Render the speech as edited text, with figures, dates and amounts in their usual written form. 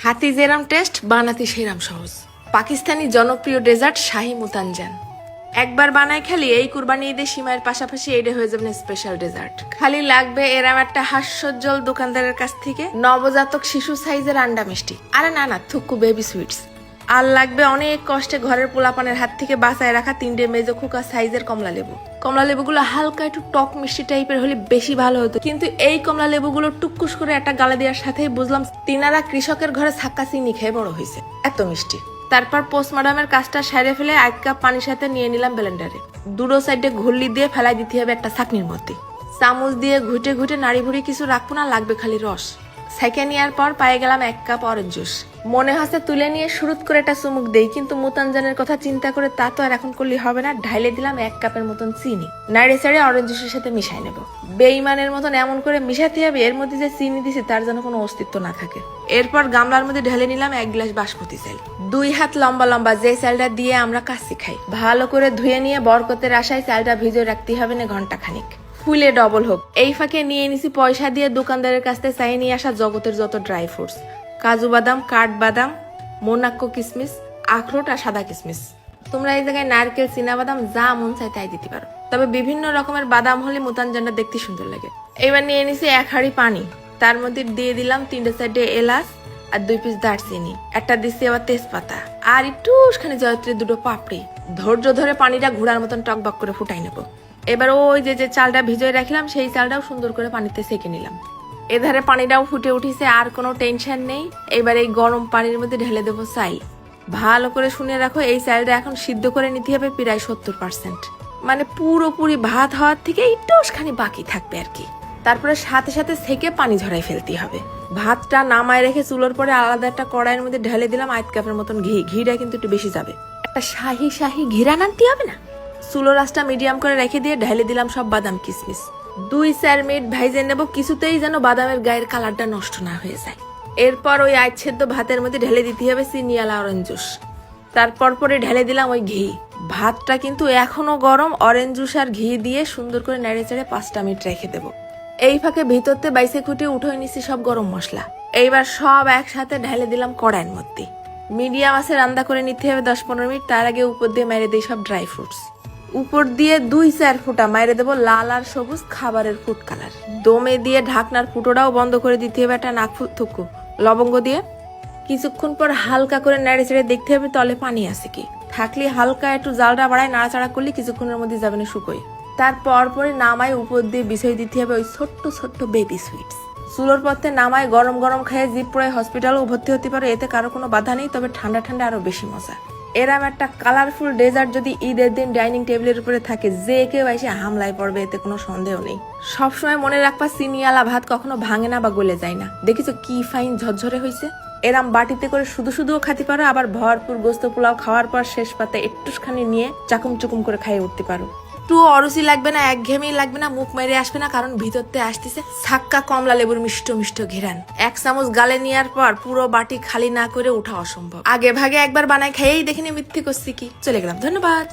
হাতি যেরাম টেস্ট বানাতে সেরাম সহজ। পাকিস্তানি জনপ্রিয় ডেজার্ট শাহি মুতানজান একবার বানায় খালি এই কুরবানি ঈদে সিমাইয়ের পাশাপাশি এইটা হয়ে যাবে স্পেশাল ডেজার্ট। খালি লাগবে এরাম একটা হাস্যজ্জ্বল দোকানদারের কাছ থেকে নবজাতক শিশু সাইজের আন্ডা মিষ্টি, আরে না থুক্কু বেবি সুইটস। আর লাগবে অনেক কষ্টে ঘরের পোলাপানের হাত থেকে বাঁচায় রাখা 3টে মেজো খোকা সাইজের কমলা লেবু। কমলা লেবুগুলো হালকা একটু টক মিষ্টি টাইপের হলে বেশি ভালো হতো, কিন্তু এই কমলা লেবুগুলো টুকুস করে একটা গালে দেওয়ার সাথেই বুঝলাম তিনারা কৃষকের ঘরে ছাক্কা চিনি খেয়ে বড় হয়েছে, এত মিষ্টি। তারপর পোস্টমর্টমের কাজটা সেরে ফেলে 1 কাপ পানির সাথে নিয়ে নিলাম ব্লেন্ডারে। দুটো সাইডে ঘুরলি দিয়ে ফেলাই দিতে হবে একটা ছাকনির মধ্যে। চামচ দিয়ে ঘুটে ঘুটে নাড়ি ভুড়ি কিছু রাখবো না, লাগবে খালি রস। সেকে নেওয়ার পর পায়ে গেলাম 1 কাপ অরেঞ্জ জুস। মনে হচ্ছে তুলে নিয়ে শুরুত করে একটা চুমুক দেই, কিন্তু মুতানজানের কথা চিন্তা করে তা তো আর এখন করলে হবে না। ঢাইলে দিলাম 1 কাপের মতন চিনি, নাড়ে চাড়ে অরেঞ্জ জুসের সাথে মিশাই নেব। বেইমানের মতন এমন করে মিশাতে হবে এর মধ্যে যে চিনি দিছে তার যেন কোনো অস্তিত্ব না থাকে। এরপর গামলার মধ্যে ঢেলে নিলাম 1 গ্লাস বাসমতি চাল, 2 হাত লম্বা লম্বা, যে চালটা দিয়ে আমরা কাচ্চি খাই। ভালো করে ধুয়ে নিয়ে বরকতের আশায় চালটা ভিজে রাখতে হবে না ঘন্টা খানিক, ফুলে ডবল হোক। এই ফাঁকে নিয়ে নিছি পয়সা দিয়ে দোকানদারের কাছ থেকে চাই নিয়ে আসা জগতের যত ড্রাই ফ্রুটস, কাজু বাদাম, কাঠবাদাম, মোনাক্কো কিসমিস, আখরোট আর সাদা কিসমিস। তোমরা এই জায়গায় নারকেল, চীনাবাদাম যা মন চাই তাই দিতে পারো, তবে বিভিন্ন রকমের বাদাম হলে মুতানজানটা দেখতে সুন্দর লাগে। এবার নিয়ে নিছি 1 হাঁড়ি পানি, তার মধ্যে দিয়ে দিলাম 3টে 4টে এলাচ আর 2 পিস দারচিনি, একটা দিচ্ছি আবার তেজপাতা আর একটুখানি জয়ত্রী 2টো পাপড়ি। ধৈর্য ধরে পানিটা ঘোড়ার মতন টকবক করে ফুটাই নেবো। এবার ওই যে চালটা ভিজিয়ে রাখলাম সেই চালটাও সুন্দর করে পানিতে সেকে নিলাম। এধারে পানিটাও ফুটে উঠিছে, আর কোনো টেনশন নেই। এবার এই গরম পানির মধ্যে ঢেলে দেবো চাল। ভালো করে শুনে রাখো, এই চালটা এখন সিদ্ধ করে নিতে হবে প্রায় 70%, মানে পুরোপুরি ভাত হওয়ার থেকে একটুখানি বাকি থাকবে আর কি। তারপরে সাথে সাথে সেকে পানি ঝরাই ফেলতে হবে। ভাতটা নামায় রেখে চুলোর পরে আলাদা একটা কড়াইয়ের মধ্যে ঢেলে দিলাম 1 কাপের মতন ঘি। ঘিটা কিন্তু একটু বেশি যাবে, একটা শাহি ঘিরান আনতে হবে না। চুলো রাসটা মিডিয়াম করে রেখে দিয়ে ঢেলে দিলাম সব বাদাম কিসমিস। 2-4 মিনিট ভাইজে নেব, কিছুতেই যেন বাদামের গায়ের কালারটা নষ্ট না হয়ে যায়। এরপর ওই আইছেদ্দ ভাতের মধ্যে ঢেলে দিতে হবে চিনিয়ালা অরেঞ্জ জুস। তারপর পরে ঢেলে দিলাম ওই ঘি। ভাতটা কিন্তু এখনো গরম, অরেঞ্জ জুস আর ঘি দিয়ে সুন্দর করে নেড়ে চেড়ে 5টা মিনিট রেখে দেবো। এই ফাঁকে ভিতরতে বাইসে খুঁটে উঠে নিচ্ছি সব গরম মশলা। এইবার সব একসাথে ঢেলে দিলাম কড়াইয়ের মধ্যে। মিডিয়াম আছে রান্না করে নিতে হবে 10-15 মিনিট। তার আগে উপর দিয়ে মেরে দিই সব ড্রাই ফ্রুটস। উপর দিয়ে 2-4 ফোঁটা মাইরে দেবো লাল আর সবুজ খাবারের ফুড কালার। দমে দিয়ে ঢাকনার ফুটোটাও বন্ধ করে দিতে হবে একটা নাক থুকু লবঙ্গ দিয়ে। কিছুক্ষণ পর হালকা করে নেড়ে চেড়ে দেখতে হবে তলে পানি আছে কি, থাকলে হালকা একটু জালটা বাড়ায় নাড়াচাড়া করলে কিছুক্ষণের মধ্যে যাবে না শুকোয়। তারপর পরে নামায় উপর দিয়ে বিছিয়ে দিতে হবে ওই ছোট্ট বেবি সুইটস। চুলোর পথে নামায় গরম গরম খেয়ে জিপ পড়ে হসপিটালেও ভর্তি হতে পারে, এতে কারো কোনো বাধা নেই, তবে ঠান্ডা আরো বেশি মজা। এরম একটা কালারফুল ডেজার্ট যদি ঈদের দিন ডাইনিং টেবিলের উপরে থাকে, যে কেউ এসে হামলায় পড়বে, এতে কোনো সন্দেহ নেই। সবসময় মনে রাখবা চিনিয়ালা ভাত কখনো ভাঙে না বা গলে যায় না। দেখিছো কি ফাইন ঝরঝরে হয়েছে। এরাম বাটিতে করে শুধুও খাতে পারো, আবার ভরপুর গোস্ত পোলাও খাওয়ার পর শেষ পাতে একটুখানি নিয়ে চাকুম চুকুম করে খাইয়ে উঠতে পারো। একটু অরুচি লাগবে না, একঘেয়েমি লাগবে না, মুখ মেরে আসবে না, কারণ ভিতরতে আসতেছে ছাক্কা কমলা লেবুর মিষ্ট ঘেরান। 1 চামচ গালে নেওয়ার পর পুরো বাটি খালি না করে ওঠা অসম্ভব। আগে ভাগে একবার বানাই খাইয়েই দেখিনি মিথ্যে করছি কি। চলে গেলাম, ধন্যবাদ।